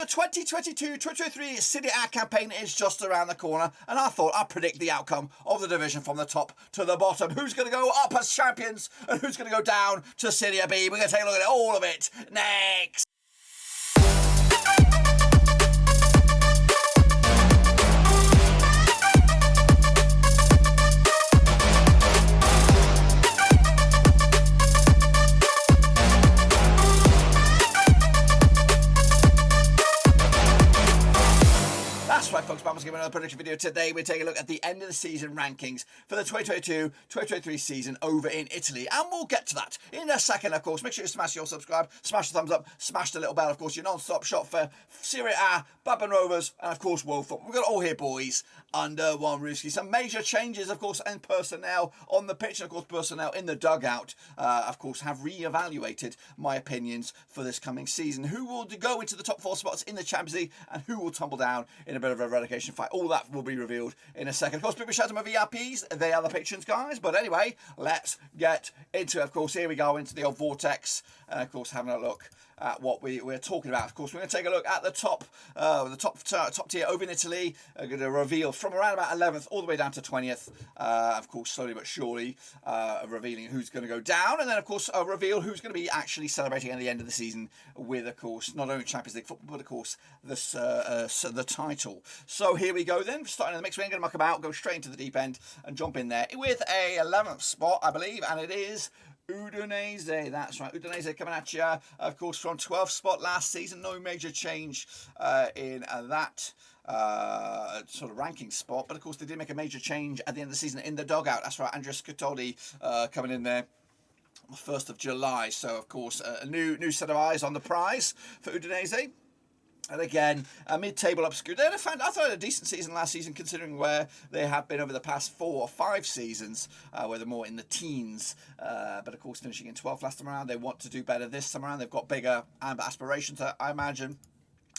The 2022-2023 Serie A campaign is just around the corner, and I thought I'd predict the outcome of the division from the top to the bottom. Who's going to go up as champions, and who's going to go down to Serie B? We're going to take a look at all of it next. Right, folks, Bama's giving another prediction video. Today we're taking a look at the end of the season rankings for the 2022-2023 season over in Italy, and we'll get to that in a second. Of course, make sure you smash your subscribe, smash the thumbs up, smash the little bell. Of course, your non-stop shop for Serie A, Babban Rovers, and of course World Football. We've got it all here, boys, under one roof. Some major changes, of course, and personnel on the pitch, and of course personnel in the dugout. Of course, have re-evaluated my opinions for this coming season. Who will go into the top 4 spots in the Champions League, and who will tumble down in a bit of a relegation fight. All that will be revealed in a second. Of course, big shout out to my VIPs. They are the patrons, guys. But anyway, let's get into it. Of course, here we go into the old vortex. And of course, having a look at what we're talking about. Of course, we're going to take a look at the top tier over in Italy. We're going to reveal from around about 11th all the way down to 20th. Of course, slowly but surely revealing who's going to go down, and then of course reveal who's going to be actually celebrating at the end of the season with, of course, not only Champions League football, but of course the title. So here we go then. Starting in the mix, we ain't going to muck about. Go straight into the deep end and jump in there with a 11th spot, I believe, and it is Udinese. That's right, Udinese coming at you, of course, from 12th spot last season. No major change in that sort of ranking spot, but of course they did make a major change at the end of the season in the dugout. That's right, Andrea Scottoli coming in there on the 1st of July. So of course a new set of eyes on the prize for Udinese. And again, a mid-table obscure. I thought they had a decent season last season, considering where they have been over the past 4 or 5 seasons, where they're more in the teens. But of course, finishing in 12th last time around, they want to do better this time around. They've got bigger aspirations, I imagine.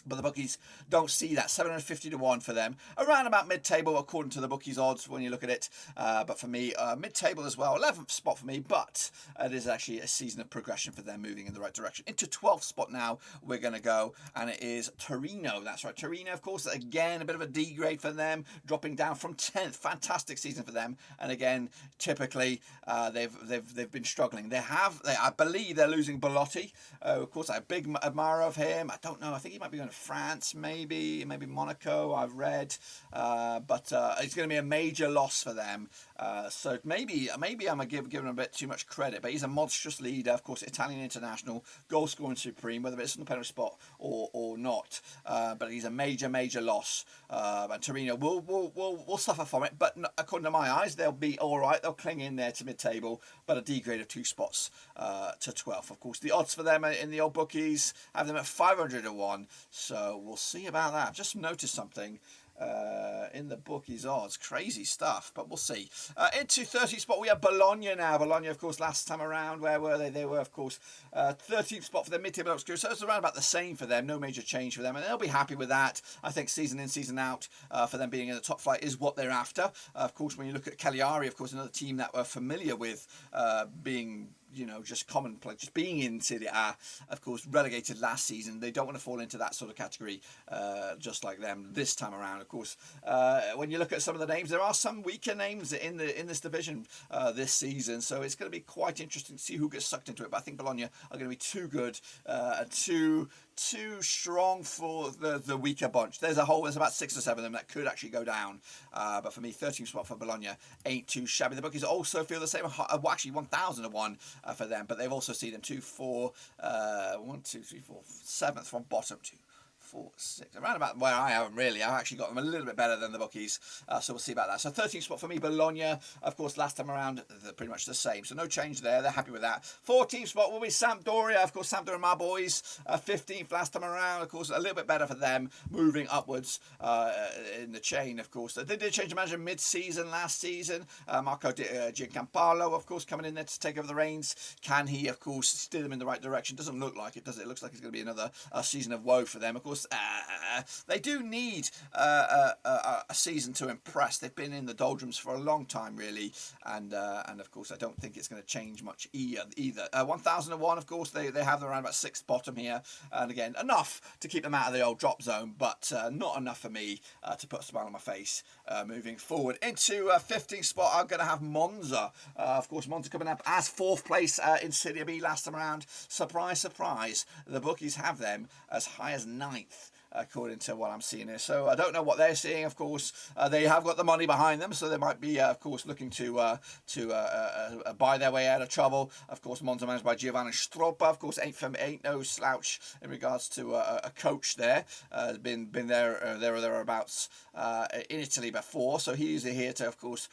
But the bookies don't see that. 750 to 1 for them. Around about mid-table, according to the bookies' odds when you look at it. But for me, mid-table as well. 11th spot for me. But it is actually a season of progression for them, moving in the right direction. Into 12th spot now, we're going to go. And it is Torino. That's right. Torino, of course, again, a bit of a D grade for them. Dropping down from 10th. Fantastic season for them. And again, typically, they've been struggling. I believe they're losing Belotti. Of course, I'm a big admirer of him. I don't know. I think he might be going to France, maybe Monaco, I've read, but it's going to be a major loss for them. So maybe I'm giving him a bit too much credit, but he's a monstrous leader, of course, Italian international, goal scoring supreme, whether it's on the penalty spot or not. But he's a major loss. And Torino will suffer from it, but according to my eyes, they'll be all right. They'll cling in there to mid-table, but a D grade of 2 spots to 12th. Of course, the odds for them in the old bookies have them at 500 to 1. So we'll see about that. I've just noticed something in the bookies odds. Crazy stuff, but we'll see. Into 30th spot, we have Bologna now. Bologna, of course, last time around, where were they? They were, of course, 13th spot for their mid-table obscure. So it's around about the same for them. No major change for them, and they'll be happy with that. I think season in, season out, for them being in the top flight is what they're after. Of course, when you look at Cagliari, of course, another team that we're familiar with being, just commonplace, just being in Serie A, of course, relegated last season. They don't want to fall into that sort of category, just like them this time around. Of course, when you look at some of the names, there are some weaker names in this division this season, so it's going to be quite interesting to see who gets sucked into it. But I think Bologna are going to be too good, too strong for the weaker bunch. There's about 6 or 7 of them that could actually go down. But for me, 13th spot for Bologna ain't too shabby. The bookies also feel the same. Well, actually 1,000 to 1 for them, but they've also seen them 7th from bottom to 4, 6, around about where I am really. I've actually got them a little bit better than the bookies, so we'll see about that. So 13th spot for me, Bologna. Of course, last time around, they're pretty much the same, so no change there. They're happy with that. 14th spot will be Sampdoria. Of course, Sampdoria, my boys. 15th last time around. Of course, a little bit better for them, moving upwards in the chain, of course. They did change the manager mid-season last season. Marco Giancampolo, of course, coming in there to take over the reins. Can he, of course, steer them in the right direction? Doesn't look like it, does it? It looks like it's going to be another season of woe for them. Of course, course, they do need a season to impress. They've been in the doldrums for a long time, really, and of course, I don't think it's going to change much either. 1001, of course, they have them around about sixth bottom here, and again, enough to keep them out of the old drop zone, but not enough for me to put a smile on my face moving forward. Into 15th spot, I'm going to have Monza. Of course, Monza coming up as fourth place in Serie B last time around. Surprise, surprise, the bookies have them as high as ninth, according to what I'm seeing here. So I don't know what they're seeing. Of course, they have got the money behind them, so they might be, of course, looking to buy their way out of trouble. Of course, Monza managed by Giovanni Stroppa. Of course, ain't no slouch in regards to a coach there. Been there or thereabouts in Italy before, so he's here to, of course,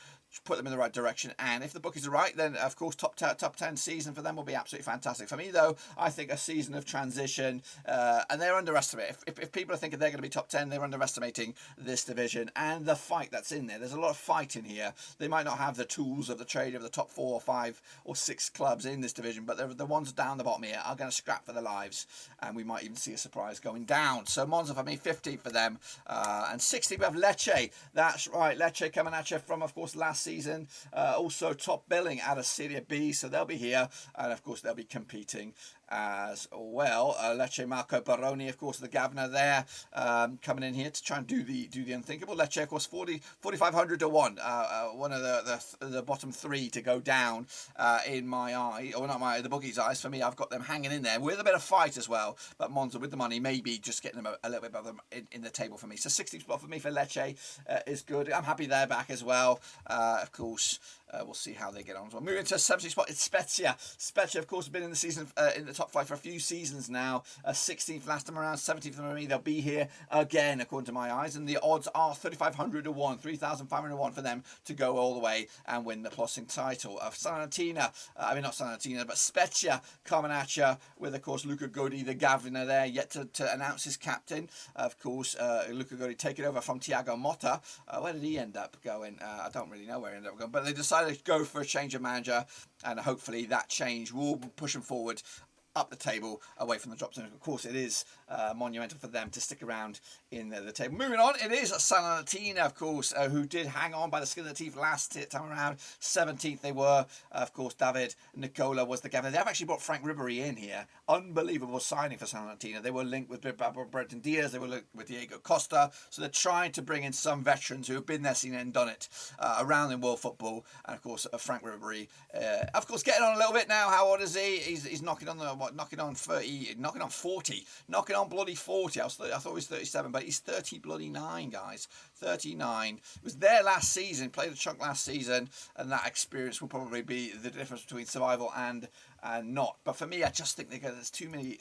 put them in the right direction. And if the bookies are right, then of course top 10 season for them will be absolutely fantastic. For me though, I think a season of transition, and they're underestimating. If people are thinking they're going to be top 10, they're underestimating this division and the fight that's in there. There's a lot of fight in here. They might not have the tools of the trade of the top 4 or 5 or 6 clubs in this division, but the ones down the bottom here are going to scrap for their lives, and we might even see a surprise going down. So Monza for me, 15th for them, and 16th we have Lecce. That's right, Lecce coming at you from, of course, last season, also top billing out of Serie B, so they'll be here, and of course they'll be competing as well. Lecce, Marco Baroni, of course, the governor there, coming in here to try and do the unthinkable. Lecce, of course, 4,500 to 1. One of the bottom 3 to go down in my eye, or not the bookies' eyes. For me, I've got them hanging in there with a bit of fight as well. But Monza with the money, maybe just getting them a little bit above them in the table for me. So 16th spot for me for Lecce is good. I'm happy they're back as well. Of course, we'll see how they get on as well. Moving to 17th spot, it's Spezia. Spezia, of course, have been in the season in the top 5 for a few seasons now. 16th last time around, 17th for me. They'll be here again, according to my eyes, and the odds are 3,500 to 1, 3,500 to 1 for them to go all the way and win the Plossing title. Of Salernitana, not Salernitana, but Spezia coming at you with, of course, Luca Godi, the governor there, yet to announce his captain. Of course, Luca Godi taking over from Thiago Motta. Where did he end up going? I don't really know where he ended up going, but they decided to go for a change of manager, and hopefully that change will push them forward up the table away from the drop zone. Of course, it is monumental for them to stick around in the table. Moving on, it is Salernitana, of course, who did hang on by the skin of the teeth last time around. 17th they were. Of course, David Nicola was the governor. They've actually brought Frank Ribery in here. Unbelievable signing for Salernitana. They were linked with Brenton Diaz. They were linked with Diego Costa. So they're trying to bring in some veterans who have been there, seen it and done it around in world football. And of course, Frank Ribery, of course, getting on a little bit now. How old is he? He's knocking on the knocking on 30, knocking on 40, knocking on bloody 40. I thought he was 37, but he's 30 bloody 9, guys. 39. He was there last season, played a chunk last season, and that experience will probably be the difference between survival and not. But for me, I just think there's too many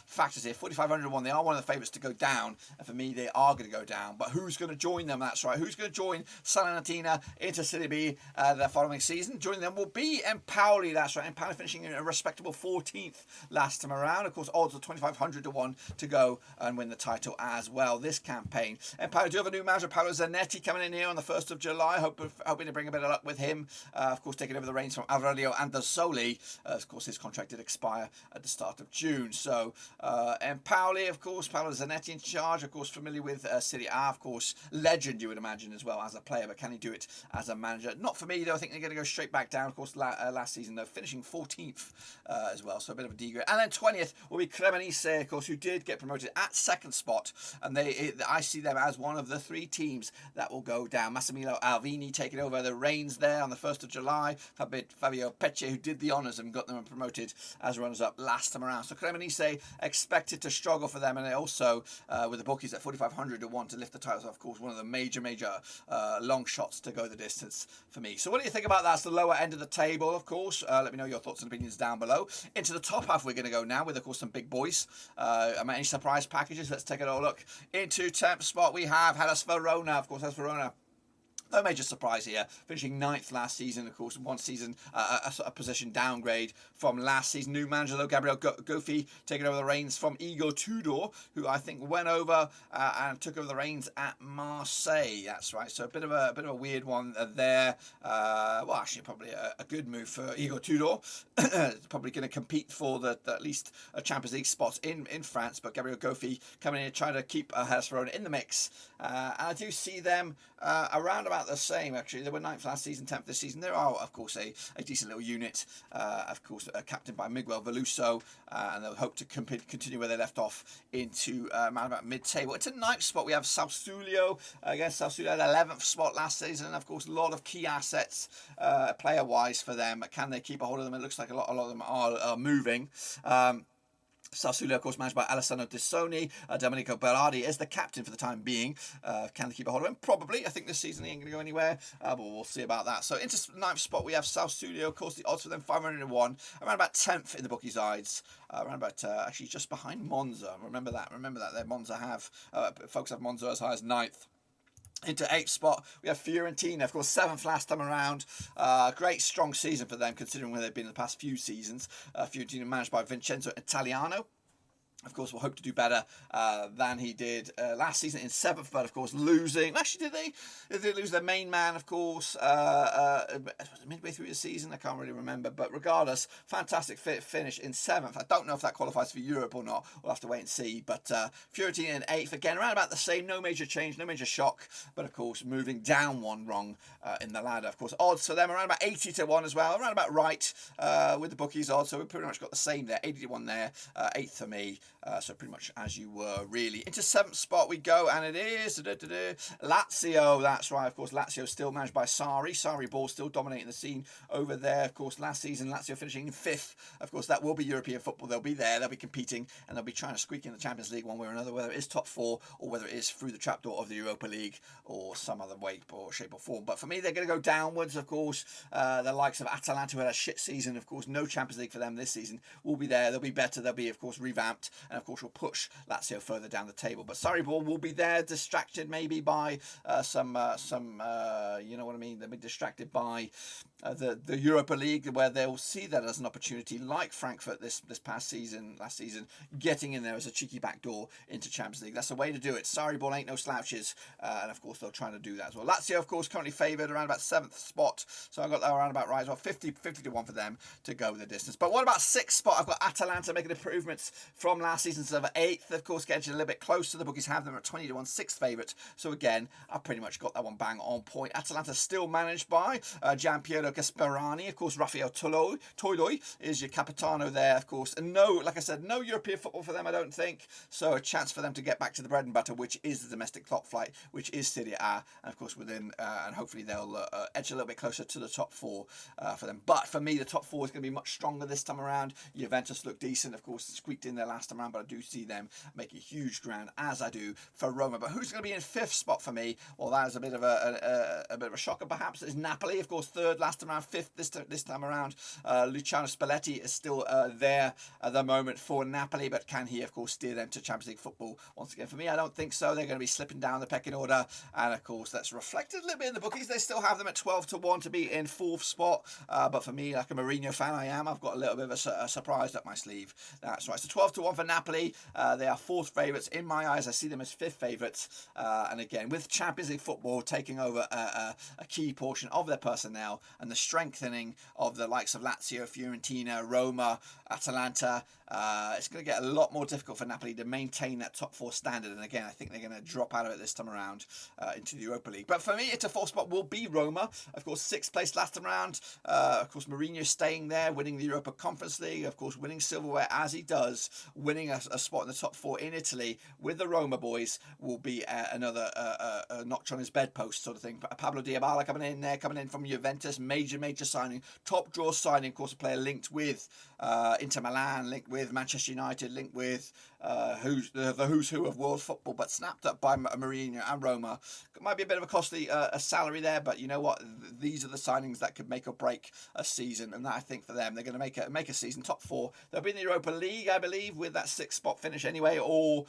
factors here. 4,501, they are one of the favourites to go down, and for me, they are going to go down. But who's going to join them? That's right. Who's going to join Salernitana into Serie B the following season? Joining them will be Empoli. That's right. Empoli finishing in a respectable 14th last time around. Of course, odds are 2,500 to 1 to go and win the title as well this campaign. Empoli do have a new manager, Paolo Zanetti, coming in here on the 1st of July. Hoping to bring a bit of luck with him. Of course, taking over the reins from Aurelio Andazzoli. Of course, his contract did expire at the start of June. So, Empoli, of course, Paolo Zanetti in charge. Of course, familiar with Serie A. Of course, legend, you would imagine, as well as a player. But can he do it as a manager? Not for me, though. I think they're going to go straight back down. Of course, last season, though, finishing 14th as well. So, a bit of a degrade. And then 20th will be Cremonese, of course, who did get promoted at second spot. And I see them as one of the 3 teams that will go down. Massimiliano Alvini taking over the reins there on the 1st of July. Fabio Pecce, who did the honours and got them promoted as runners-up last time around. So Cremonese expected to struggle for them, and they also, with the bookies at 4,500 to 1 to lift the titles, of course, one of the major long shots to go the distance for me. So what do you think about that? That's the lower end of the table, of course. Let me know your thoughts and opinions down below. Into the top half we're going to go now with, of course, some big boys. Any surprise packages? Let's take a little look. Into 10th spot we have Hellas Verona. Of course, Hellas Verona No major surprise here, finishing ninth last season, of course, one season, a position downgrade from last season. New manager, though, Gabriel Goffi, taking over the reins from Igor Tudor, who I think went over and took over the reins at Marseille. That's right, so a bit of a weird one there. Well, actually, probably a good move for Igor Tudor. Probably going to compete for the at least a Champions League spot in France, but Gabriel Goffi coming in and trying to keep Hellas Verona in the mix. And I do see them around about the same, actually. They were 9th last season, 10th this season. There are, of course, a decent little unit, of course, captained by Miguel Veloso, and they'll hope to continue where they left off into around about mid-table. It's a 9th spot. We have Salsulio. Again, Salsulio had 11th spot last season, and of course, a lot of key assets player-wise for them. Can they keep a hold of them? It looks like a lot of them are moving. Salsulio, of course, managed by Alessandro De Soni. Domenico Berardi is the captain for the time being. Can they keep a hold of him? Probably. I think this season he ain't going to go anywhere, but we'll see about that. So into 9th spot, we have Salsulio. Of course, the odds for them 501, around about 10th in the bookies' odds. Around about actually just behind Monza. Remember that. Their Monza have folks have Monza as high as 9th. Into 8th spot, we have Fiorentina, of course, 7th last time around. Great, strong season for them, considering where they've been in the past few seasons. Fiorentina managed by Vincenzo Italiano. Of course, we'll hope to do better than he did last season in 7th, but of course losing. Actually, did they lose their main man, of course, midway through the season? I can't really remember, but regardless, fantastic finish in 7th. I don't know if that qualifies for Europe or not. We'll have to wait and see. But Fiorentina in 8th, again, around about the same. No major change, no major shock, but of course, moving down one rung in the ladder. Of course, odds for them around about 80 to 1 as well, around about right with the bookies odds. So we've pretty much got the same there, 80 to 1 there, 8th for me. So pretty much as you were, really. Into 7th spot we go, and it is Lazio. That's right, of course, Lazio still managed by Sarri. Sarri ball still dominating the scene over there. Of course, last season, Lazio finishing in 5th. Of course, that will be European football. They'll be there, they'll be competing, and they'll be trying to squeak in the Champions League one way or another, whether it is top 4 or whether it is through the trapdoor of the Europa League or some other way or shape or form. But for me, they're going to go downwards, of course. The likes of Atalanta, who had a shit season, of course, no Champions League for them this season, will be there. They'll be better. They'll be, of course, revamped, and of course, will push Lazio further down the table. But Sarri ball will be there, distracted maybe by some you know what I mean. They'll be distracted by the Europa League, where they'll see that as an opportunity, like Frankfurt last season, getting in there as a cheeky backdoor into Champions League. That's the way to do it. Sarri ball ain't no slouches, and of course they'll try to do that as well. Lazio, of course, currently favoured around about 7th spot, so I got that around about right as well. 50 to 1 for them to go the distance. But what about 6th spot? I've got Atalanta making improvements from last season's over 8th, of course, getting a little bit closer. The bookies have them at 20 to 1, 6th favourite. So again, I've pretty much got that one bang on point. Atalanta still managed by Gianpiero Gasperani. Of course, Rafael Toloi is your Capitano there, of course. And no, like I said, no European football for them, I don't think. So a chance for them to get back to the bread and butter, which is the domestic top flight, which is Serie A. And of course, within, and hopefully they'll edge a little bit closer to the top 4 for them. But for me, the top 4 is going to be much stronger this time around. Juventus look decent, of course, squeaked in there last time around, but I do see them making huge ground, as I do for Roma. But who's going to be in 5th spot for me? Well, that is a bit of a shocker, perhaps. It's Napoli, of course, 3rd last time around, 5th this time around. Luciano Spalletti is still there at the moment for Napoli, but can he, of course, steer them to Champions League football once again? For me, I don't think so. They're going to be slipping down the pecking order, and of course, that's reflected a little bit in the bookies. They still have them at 12 to 1 to be in 4th spot, but for me, like a Mourinho fan I've got a little bit of a surprise up my sleeve. That's right. So 12 to 1 for Napoli. They are 4th favourites. In my eyes, I see them as 5th favourites. And again, with Champions League football taking over a key portion of their personnel, and the strengthening of the likes of Lazio, Fiorentina, Roma, Atalanta, it's going to get a lot more difficult for Napoli to maintain that top 4 standard. And again, I think they're going to drop out of it this time around into the Europa League. But for me, it's a 4th spot will be Roma. Of course, 6th place last time around. Of course, Mourinho staying there, winning the Europa Conference League. Of course, winning silverware as he does, winning a spot in the top 4 in Italy with the Roma boys will be another notch on his bedpost sort of thing. Pablo Dybala coming in from Juventus, major signing, top draw signing. Of course, a player linked with Inter Milan, linked with with Manchester United, linked with the who's who of world football, but snapped up by Mourinho and Roma. It might be a bit of a costly a salary there, but you know what? These are the signings that could make or break a season, and that, I think for them, they're going to make a season top four. They'll be in the Europa League, I believe, with that 6th spot finish anyway, or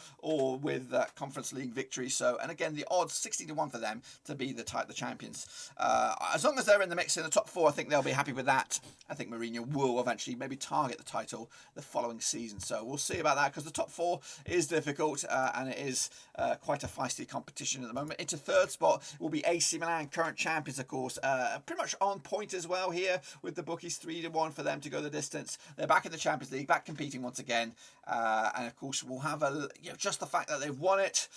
with that Conference League victory. So, and again, the odds 60-1 for them to be the champions. As long as they're in the mix in the top four, I think they'll be happy with that. I think Mourinho will eventually maybe target the title the following season. So we'll see about that, because the top four is difficult, and it is quite a feisty competition at the moment. Into 3rd spot will be AC Milan, current champions, of course. Pretty much on point as well here with the bookies, 3-1 for them to go the distance. They're back in the Champions League, back competing once again, and of course we'll have just the fact that they've won it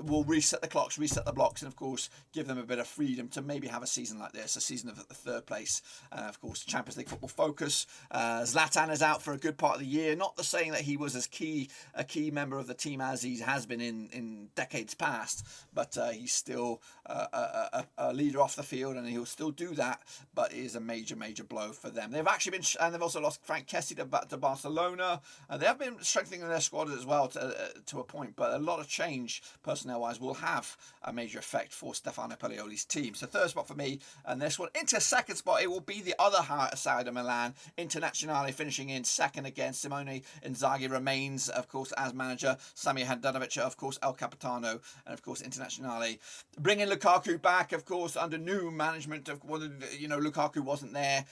will reset the clocks, reset the blocks, and of course give them a bit of freedom to maybe have a season like this, a season of the 3rd place. Of course, Champions League football focus. Zlatan is out for a good part of the year. Not the saying that he was a key member of the team as he has been in decades past, but he's still a leader off the field, and he'll still do that. But it is a major blow for them. They've actually been, and they've also lost Frank Kessie to Barcelona. They have been strengthening their squad as well to a point, but a lot of change personnel-wise will have a major effect for Stefano Pioli's team. So 3rd spot for me, and this one. Into 2nd spot, it will be the other side of Milan, Internazionale, finishing in 2nd again. Simone Inzaghi remains, of course, as manager. Sami Handanovic, of course, El Capitano, and of course Internazionale bringing Lukaku back, of course, under new management. Lukaku wasn't there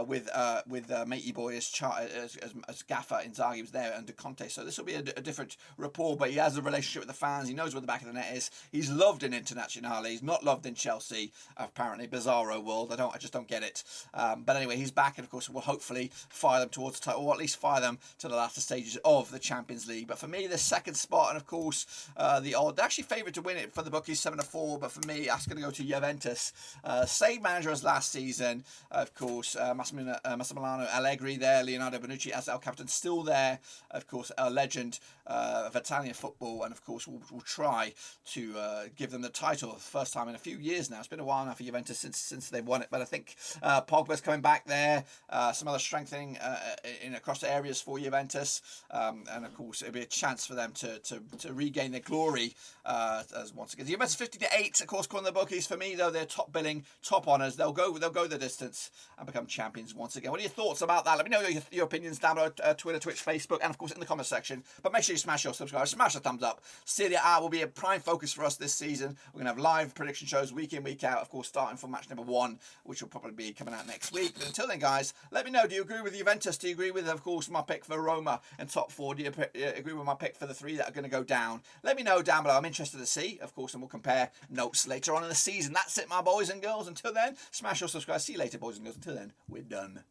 with matey boy as gaffer. Inzaghi was there under Conte, so this will be a different rapport, but he has a relationship with the fans. He knows where the back of the net is. He's loved in Internazionale. He's not loved in Chelsea, apparently. Bizarro world. I just don't get it. But anyway, he's back, and of course we'll hopefully fire them towards the title, or at least fire them to the latter stages of the Champions League. But for me, the 2nd spot, and of course the odd, they're actually favoured to win it for the bookies, 7-4. But for me, that's going to go to Juventus. Same manager as last season, of course. Massimiliano Allegri there, Leonardo Bonucci as El Captain still there. Of course, a legend of Italian football, and of course we'll try to give them the title for the first time in a few years now. It's been a while now for Juventus since they've won it, but I think Pogba's coming back there, some other strengthening in across the areas for Juventus, and of course it'll be a chance for them to regain their glory as once again. Juventus 50-8, of course, calling the bookies. For me though, they're top billing, top honours. They'll go the distance and become champions once again. What are your thoughts about that? Let me know your opinions down below, Twitter, Twitch, Facebook, and of course in the comment section. But make sure you smash your subscribe, smash the thumbs up. Serie A will be a prime focus for us this season. We're going to have live prediction shows week in, week out, of course, starting from match number 1, which will probably be coming out next week. But until then, guys, let me know. Do you agree with Juventus? Do you agree with, of course, my pick for Roma in top 4? Do you agree with my pick for the 3 that are going to go down? Let me know down below. I'm interested to see, of course, and we'll compare notes later on in the season. That's it, my boys and girls. Until then, smash your subscribe. See you later, boys and girls. Until then, we're done.